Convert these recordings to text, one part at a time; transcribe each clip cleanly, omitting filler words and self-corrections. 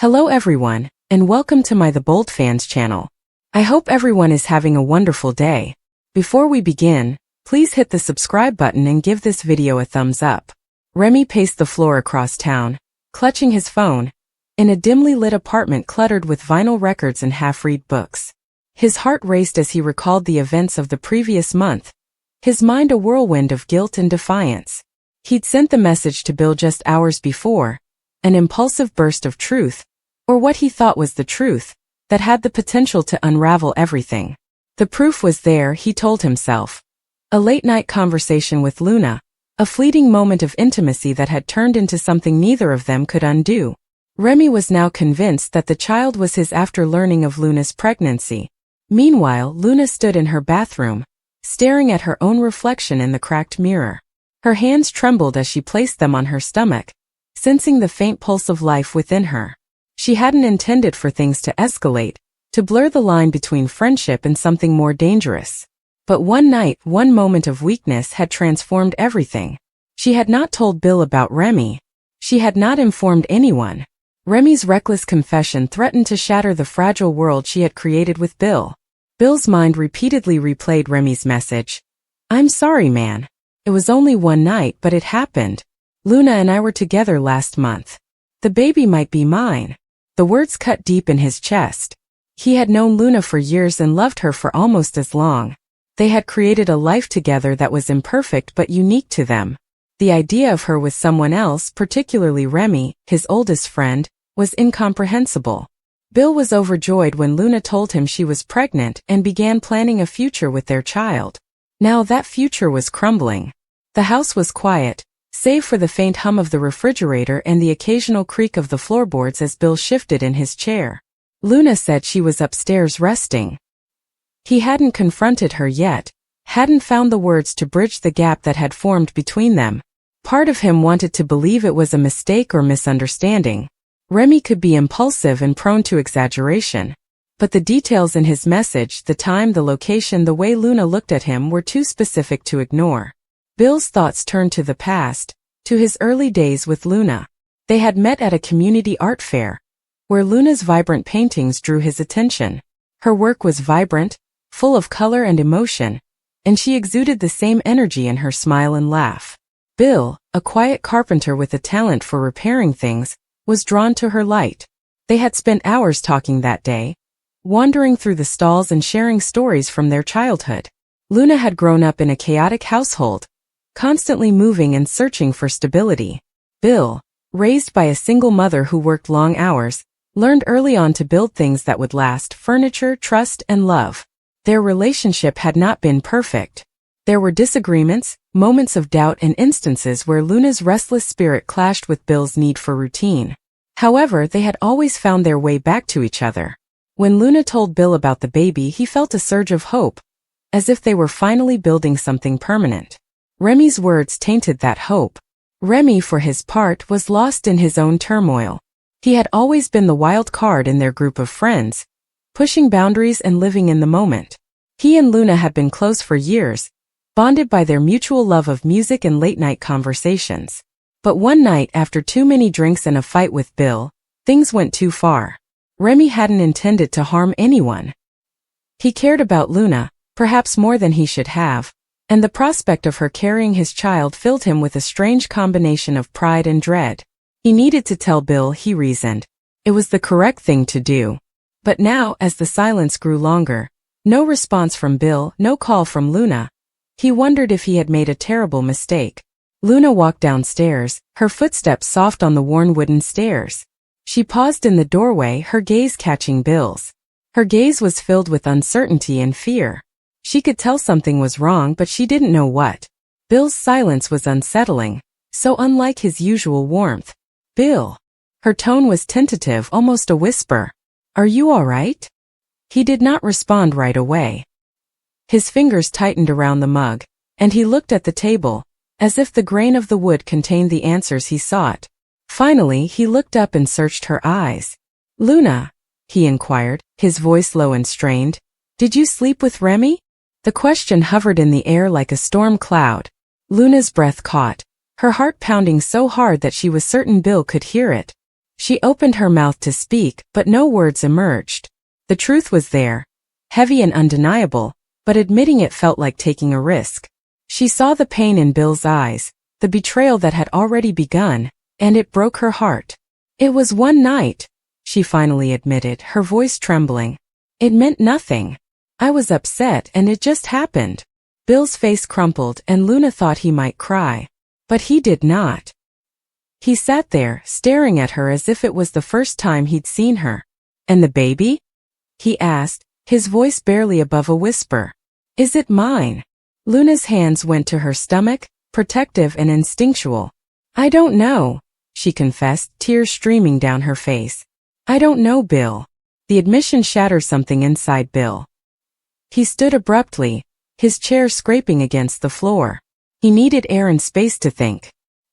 Hello everyone, and welcome to my The Bold Fans channel. I hope everyone is having a wonderful day. Before we begin, please hit the subscribe button and give this video a thumbs up. Remy paced the floor across town, clutching his phone, in a dimly lit apartment cluttered with vinyl records and half-read books. His heart raced as he recalled the events of the previous month, his mind a whirlwind of guilt and defiance. He'd sent the message to Bill just hours before, an impulsive burst of truth, or what he thought was the truth, that had the potential to unravel everything. The proof was there, he told himself. A late-night conversation with Luna, a fleeting moment of intimacy that had turned into something neither of them could undo. Remy was now convinced that the child was his after learning of Luna's pregnancy. Meanwhile, Luna stood in her bathroom, staring at her own reflection in the cracked mirror. Her hands trembled as she placed them on her stomach, sensing the faint pulse of life within her. She hadn't intended for things to escalate, to blur the line between friendship and something more dangerous. But one night, one moment of weakness had transformed everything. She had not told Bill about Remy. She had not informed anyone. Remy's reckless confession threatened to shatter the fragile world she had created with Bill. Bill's mind repeatedly replayed Remy's message. "I'm sorry, man. It was only one night, but it happened. Luna and I were together last month. The baby might be mine." The words cut deep in his chest. He had known Luna for years and loved her for almost as long. They had created a life together that was imperfect but unique to them. The idea of her with someone else, particularly Remy, his oldest friend, was incomprehensible. Bill was overjoyed when Luna told him she was pregnant and began planning a future with their child. Now that future was crumbling. The house was quiet, save for the faint hum of the refrigerator and the occasional creak of the floorboards as Bill shifted in his chair. Luna said she was upstairs resting. He hadn't confronted her yet, hadn't found the words to bridge the gap that had formed between them. Part of him wanted to believe it was a mistake or misunderstanding. Remy could be impulsive and prone to exaggeration. But the details in his message, the time, the location, the way Luna looked at him were too specific to ignore. Bill's thoughts turned to the past, to his early days with Luna. They had met at a community art fair, where Luna's vibrant paintings drew his attention. Her work was vibrant, full of color and emotion, and she exuded the same energy in her smile and laugh. Bill, a quiet carpenter with a talent for repairing things, was drawn to her light. They had spent hours talking that day, wandering through the stalls and sharing stories from their childhood. Luna had grown up in a chaotic household, constantly moving and searching for stability. Bill, raised by a single mother who worked long hours, learned early on to build things that would last: furniture, trust, and love. Their relationship had not been perfect. There were disagreements, moments of doubt, and instances where Luna's restless spirit clashed with Bill's need for routine. However, they had always found their way back to each other. When Luna told Bill about the baby, he felt a surge of hope, as if they were finally building something permanent. Remy's words tainted that hope. Remy, for his part, was lost in his own turmoil. He had always been the wild card in their group of friends, pushing boundaries and living in the moment. He and Luna had been close for years, bonded by their mutual love of music and late-night conversations. But one night, after too many drinks and a fight with Bill, things went too far. Remy hadn't intended to harm anyone. He cared about Luna, perhaps more than he should have, and the prospect of her carrying his child filled him with a strange combination of pride and dread. He needed to tell Bill, he reasoned. It was the correct thing to do. But now, as the silence grew longer, no response from Bill, no call from Luna, he wondered if he had made a terrible mistake. Luna walked downstairs, her footsteps soft on the worn wooden stairs. She paused in the doorway, her gaze catching Bill's. Her gaze was filled with uncertainty and fear. She could tell something was wrong, but she didn't know what. Bill's silence was unsettling, so unlike his usual warmth. "Bill." Her tone was tentative, almost a whisper. "Are you all right?" He did not respond right away. His fingers tightened around the mug, and he looked at the table, as if the grain of the wood contained the answers he sought. Finally, he looked up and searched her eyes. "Luna," he inquired, his voice low and strained, "did you sleep with Remy?" The question hovered in the air like a storm cloud. Luna's breath caught, her heart pounding so hard that she was certain Bill could hear it. She opened her mouth to speak, but no words emerged. The truth was there, heavy and undeniable, but admitting it felt like taking a risk. She saw the pain in Bill's eyes, the betrayal that had already begun, and it broke her heart. It was one night, she finally admitted, her voice trembling. It meant nothing. I was upset and it just happened. Bill's face crumpled and Luna thought he might cry. But he did not. He sat there, staring at her as if it was the first time he'd seen her. And the baby? He asked, his voice barely above a whisper. Is it mine? Luna's hands went to her stomach, protective and instinctual. I don't know, she confessed, tears streaming down her face. I don't know, Bill. The admission shattered something inside Bill. He stood abruptly, his chair scraping against the floor. He needed air and space to think.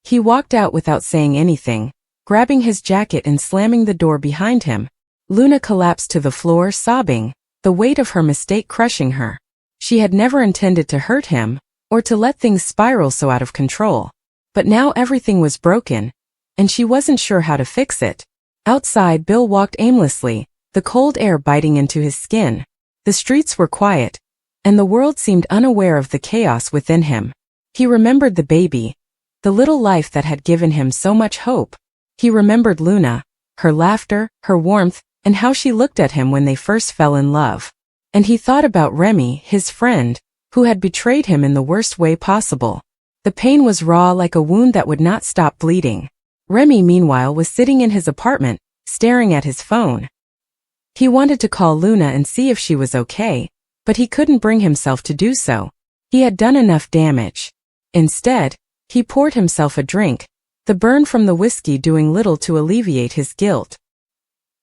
He walked out without saying anything, grabbing his jacket and slamming the door behind him. Luna collapsed to the floor, sobbing, the weight of her mistake crushing her. She had never intended to hurt him, or to let things spiral so out of control. But now everything was broken, and she wasn't sure how to fix it. Outside, Bill walked aimlessly, the cold air biting into his skin. The streets were quiet, and the world seemed unaware of the chaos within him. He remembered the baby, the little life that had given him so much hope. He remembered Luna, her laughter, her warmth, and how she looked at him when they first fell in love. And he thought about Remy, his friend, who had betrayed him in the worst way possible. The pain was raw, like a wound that would not stop bleeding. Remy, meanwhile, was sitting in his apartment, staring at his phone. He wanted to call Luna and see if she was okay, but he couldn't bring himself to do so. He had done enough damage. Instead, he poured himself a drink, the burn from the whiskey doing little to alleviate his guilt.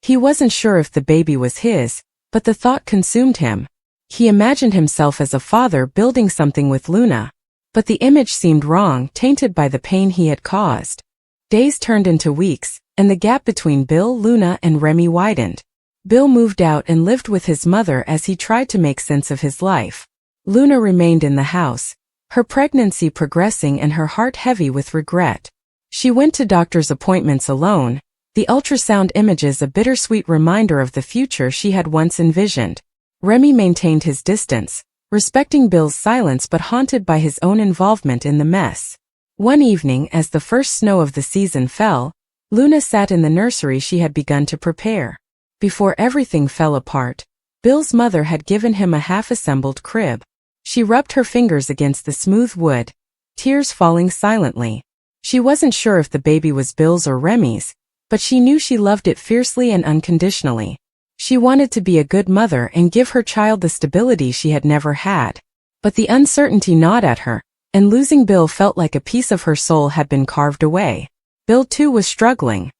He wasn't sure if the baby was his, but the thought consumed him. He imagined himself as a father building something with Luna. But the image seemed wrong, tainted by the pain he had caused. Days turned into weeks, and the gap between Bill, Luna, and Remy widened. Bill moved out and lived with his mother as he tried to make sense of his life. Luna remained in the house, her pregnancy progressing and her heart heavy with regret. She went to doctor's appointments alone, the ultrasound images a bittersweet reminder of the future she had once envisioned. Remy maintained his distance, respecting Bill's silence but haunted by his own involvement in the mess. One evening, as the first snow of the season fell, Luna sat in the nursery she had begun to prepare. Before everything fell apart, Bill's mother had given him a half-assembled crib. She rubbed her fingers against the smooth wood, tears falling silently. She wasn't sure if the baby was Bill's or Remy's, but she knew she loved it fiercely and unconditionally. She wanted to be a good mother and give her child the stability she had never had. But the uncertainty gnawed at her, and losing Bill felt like a piece of her soul had been carved away. Bill too was struggling.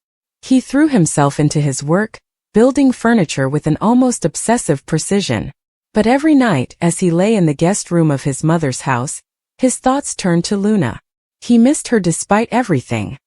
He threw himself into his work, building furniture with an almost obsessive precision. But every night, as he lay in the guest room of his mother's house, his thoughts turned to Luna. He missed her despite everything.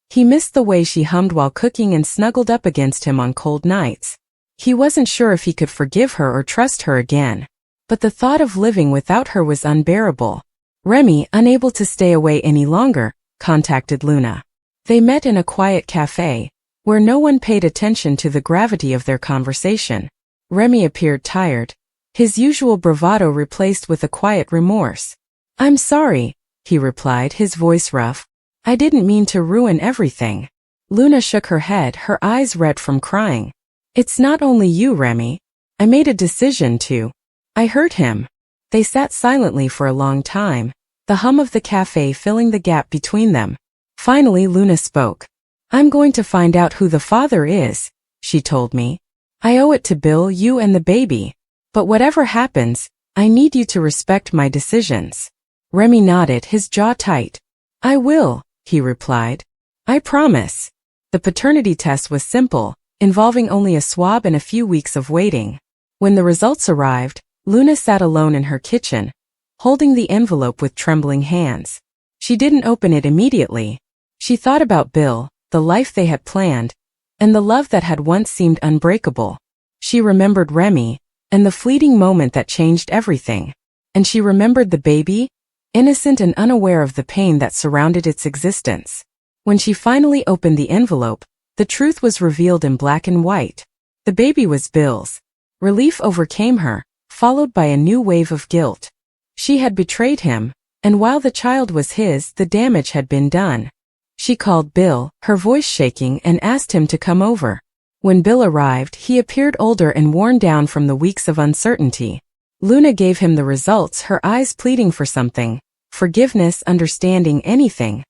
He missed the way she hummed while cooking and snuggled up against him on cold nights. He wasn't sure if he could forgive her or trust her again. But the thought of living without her was unbearable. Remy, unable to stay away any longer, contacted Luna. They met in a quiet cafe, where no one paid attention to the gravity of their conversation. Remy appeared tired, his usual bravado replaced with a quiet remorse. "I'm sorry," he replied, his voice rough. "I didn't mean to ruin everything." Luna shook her head, her eyes red from crying. "It's not only you, Remy. I made a decision to. I hurt him." They sat silently for a long time, the hum of the cafe filling the gap between them. Finally, Luna spoke. "I'm going to find out who the father is," she told me. "I owe it to Bill, you and the baby. But whatever happens, I need you to respect my decisions." Remy nodded, his jaw tight. "I will," he replied. "I promise." The paternity test was simple, involving only a swab and a few weeks of waiting. When the results arrived, Luna sat alone in her kitchen, holding the envelope with trembling hands. She didn't open it immediately. She thought about Bill, the life they had planned, and the love that had once seemed unbreakable. She remembered Remy, and the fleeting moment that changed everything. And she remembered the baby, innocent and unaware of the pain that surrounded its existence. When she finally opened the envelope, The truth was revealed in black and white. The baby was Bill's. Relief overcame her, followed by a new wave of guilt. She had betrayed him, and while the child was his, the damage had been done. She called Bill, her voice shaking, and asked him to come over. When Bill arrived, he appeared older and worn down from the weeks of uncertainty. Luna gave him the results, her eyes pleading for something. Forgiveness, understanding, anything.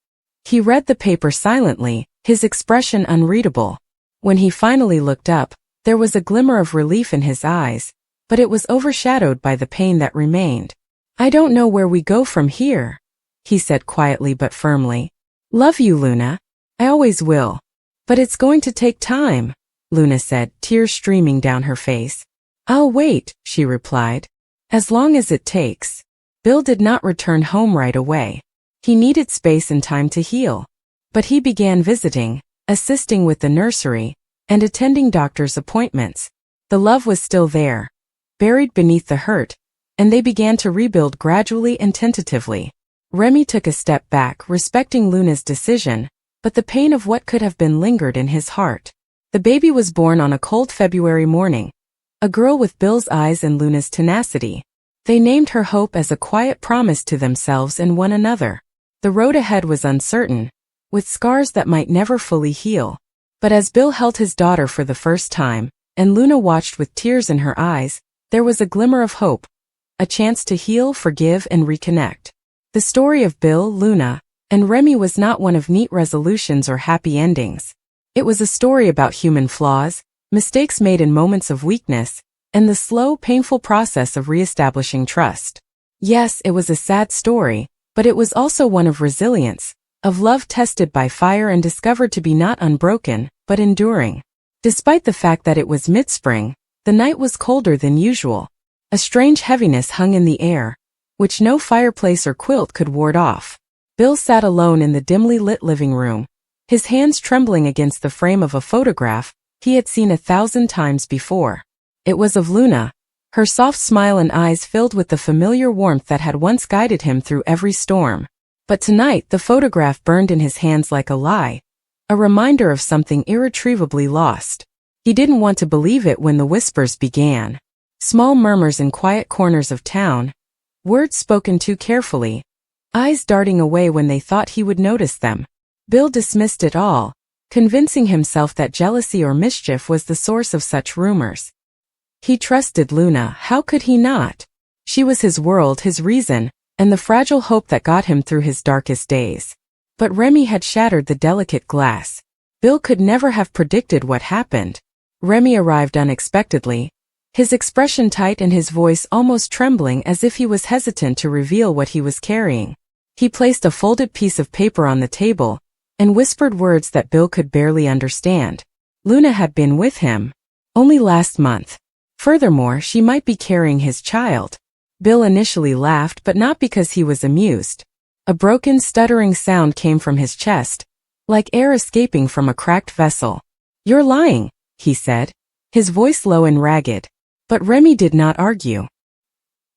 He read the paper silently, his expression unreadable. When he finally looked up, there was a glimmer of relief in his eyes, but it was overshadowed by the pain that remained. "I don't know where we go from here," he said quietly but firmly. "Love you, Luna. I always will. But it's going to take time," Luna said, tears streaming down her face. "I'll wait," she replied. "As long as it takes." Bill did not return home right away. He needed space and time to heal. But he began visiting, assisting with the nursery, and attending doctor's appointments. The love was still there, buried beneath the hurt, and they began to rebuild gradually and tentatively. Remy took a step back, respecting Luna's decision, but the pain of what could have been lingered in his heart. The baby was born on a cold February morning, a girl with Bill's eyes and Luna's tenacity. They named her Hope as a quiet promise to themselves and one another. The road ahead was uncertain, with scars that might never fully heal. But as Bill held his daughter for the first time, and Luna watched with tears in her eyes, there was a glimmer of hope, a chance to heal, forgive, and reconnect. The story of Bill, Luna, and Remy was not one of neat resolutions or happy endings. It was a story about human flaws, mistakes made in moments of weakness, and the slow, painful process of reestablishing trust. Yes, it was a sad story, but it was also one of resilience, of love tested by fire and discovered to be not unbroken, but enduring. Despite the fact that it was mid-spring, the night was colder than usual. A strange heaviness hung in the air, which no fireplace or quilt could ward off. Bill sat alone in the dimly lit living room, his hands trembling against the frame of a photograph he had seen 1,000 times before. It was of Luna, her soft smile and eyes filled with the familiar warmth that had once guided him through every storm. But tonight the photograph burned in his hands like a lie, a reminder of something irretrievably lost. He didn't want to believe it when the whispers began. Small murmurs in quiet corners of town, words spoken too carefully, eyes darting away when they thought he would notice them. Bill dismissed it all, convincing himself that jealousy or mischief was the source of such rumors. He trusted Luna, how could he not? She was his world, his reason, and the fragile hope that got him through his darkest days. But Remy had shattered the delicate glass. Bill could never have predicted what happened. Remy arrived unexpectedly, his expression tight and his voice almost trembling as if he was hesitant to reveal what he was carrying. He placed a folded piece of paper on the table, and whispered words that Bill could barely understand. Luna had been with him only last month. Furthermore, she might be carrying his child. Bill initially laughed, but not because he was amused. A broken, stuttering sound came from his chest, like air escaping from a cracked vessel. "You're lying," he said, his voice low and ragged. But Remy did not argue.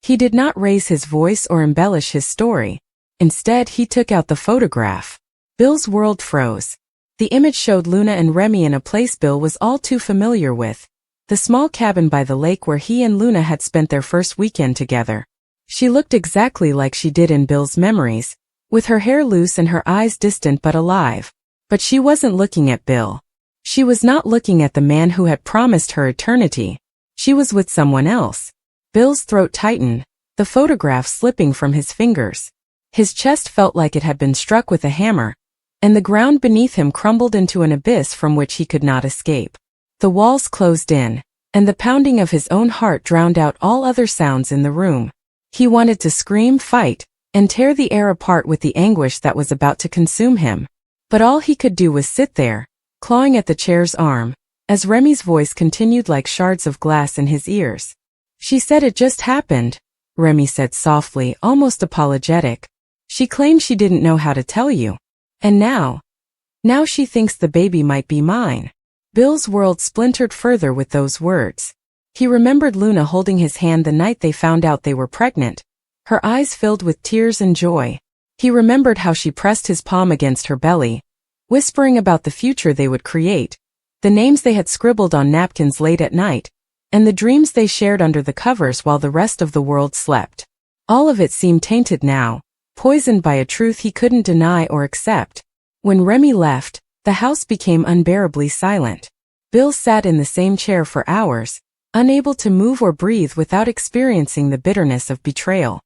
He did not raise his voice or embellish his story. Instead, he took out the photograph. Bill's world froze. The image showed Luna and Remy in a place Bill was all too familiar with. The small cabin by the lake where he and Luna had spent their first weekend together. She looked exactly like she did in Bill's memories, with her hair loose and her eyes distant but alive. But she wasn't looking at Bill. She was not looking at the man who had promised her eternity. She was with someone else. Bill's throat tightened, the photograph slipping from his fingers. His chest felt like it had been struck with a hammer, and the ground beneath him crumbled into an abyss from which he could not escape. The walls closed in, and the pounding of his own heart drowned out all other sounds in the room. He wanted to scream, fight, and tear the air apart with the anguish that was about to consume him. But all he could do was sit there, clawing at the chair's arm, as Remy's voice continued like shards of glass in his ears. "She said it just happened," Remy said softly, almost apologetic. "She claimed she didn't know how to tell you. And now she thinks the baby might be mine." Bill's world splintered further with those words. He remembered Luna holding his hand the night they found out they were pregnant, her eyes filled with tears and joy. He remembered how she pressed his palm against her belly, whispering about the future they would create, the names they had scribbled on napkins late at night, and the dreams they shared under the covers while the rest of the world slept. All of it seemed tainted now, poisoned by a truth he couldn't deny or accept. When Remy left, the house became unbearably silent. Bill sat in the same chair for hours, unable to move or breathe without experiencing the bitterness of betrayal.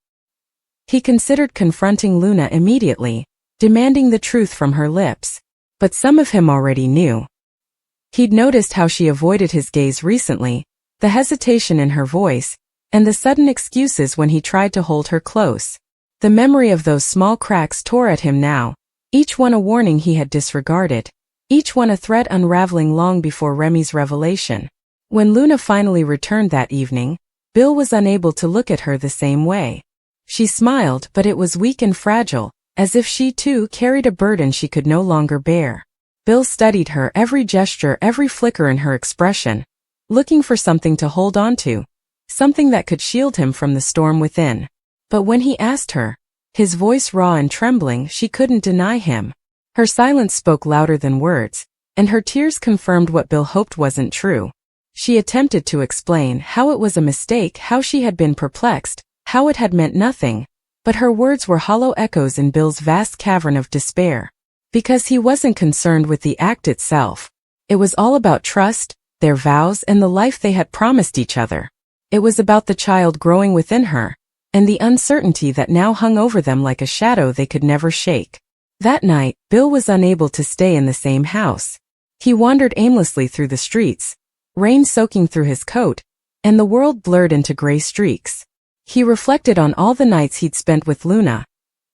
He considered confronting Luna immediately, demanding the truth from her lips. But some of him already knew. He'd noticed how she avoided his gaze recently, the hesitation in her voice, and the sudden excuses when he tried to hold her close. The memory of those small cracks tore at him now, each one a warning he had disregarded, each one a thread unraveling long before Remy's revelation. When Luna finally returned that evening, Bill was unable to look at her the same way. She smiled, but it was weak and fragile, as if she too carried a burden she could no longer bear. Bill studied her, every gesture, every flicker in her expression, looking for something to hold on to, something that could shield him from the storm within. But when he asked her, his voice raw and trembling, she couldn't deny him. Her silence spoke louder than words, and her tears confirmed what Bill hoped wasn't true. She attempted to explain how it was a mistake, how she had been perplexed, how it had meant nothing, but her words were hollow echoes in Bill's vast cavern of despair. Because he wasn't concerned with the act itself. It was all about trust, their vows, and the life they had promised each other. It was about the child growing within her, and the uncertainty that now hung over them like a shadow they could never shake. That night, Bill was unable to stay in the same house. He wandered aimlessly through the streets, rain soaking through his coat, and the world blurred into gray streaks. He reflected on all the nights he'd spent with Luna,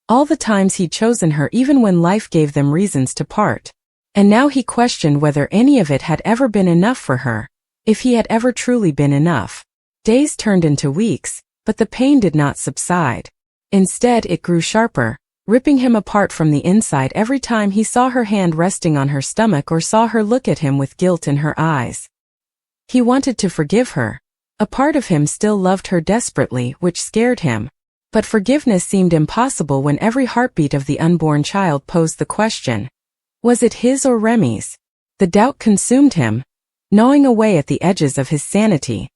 all the times he'd chosen her even when life gave them reasons to part. And now he questioned whether any of it had ever been enough for her, if he had ever truly been enough. Days turned into weeks, but the pain did not subside. Instead, it grew sharper, ripping him apart from the inside every time he saw her hand resting on her stomach or saw her look at him with guilt in her eyes. He wanted to forgive her. A part of him still loved her desperately, which scared him. But forgiveness seemed impossible when every heartbeat of the unborn child posed the question. Was it his or Remy's? The doubt consumed him, gnawing away at the edges of his sanity.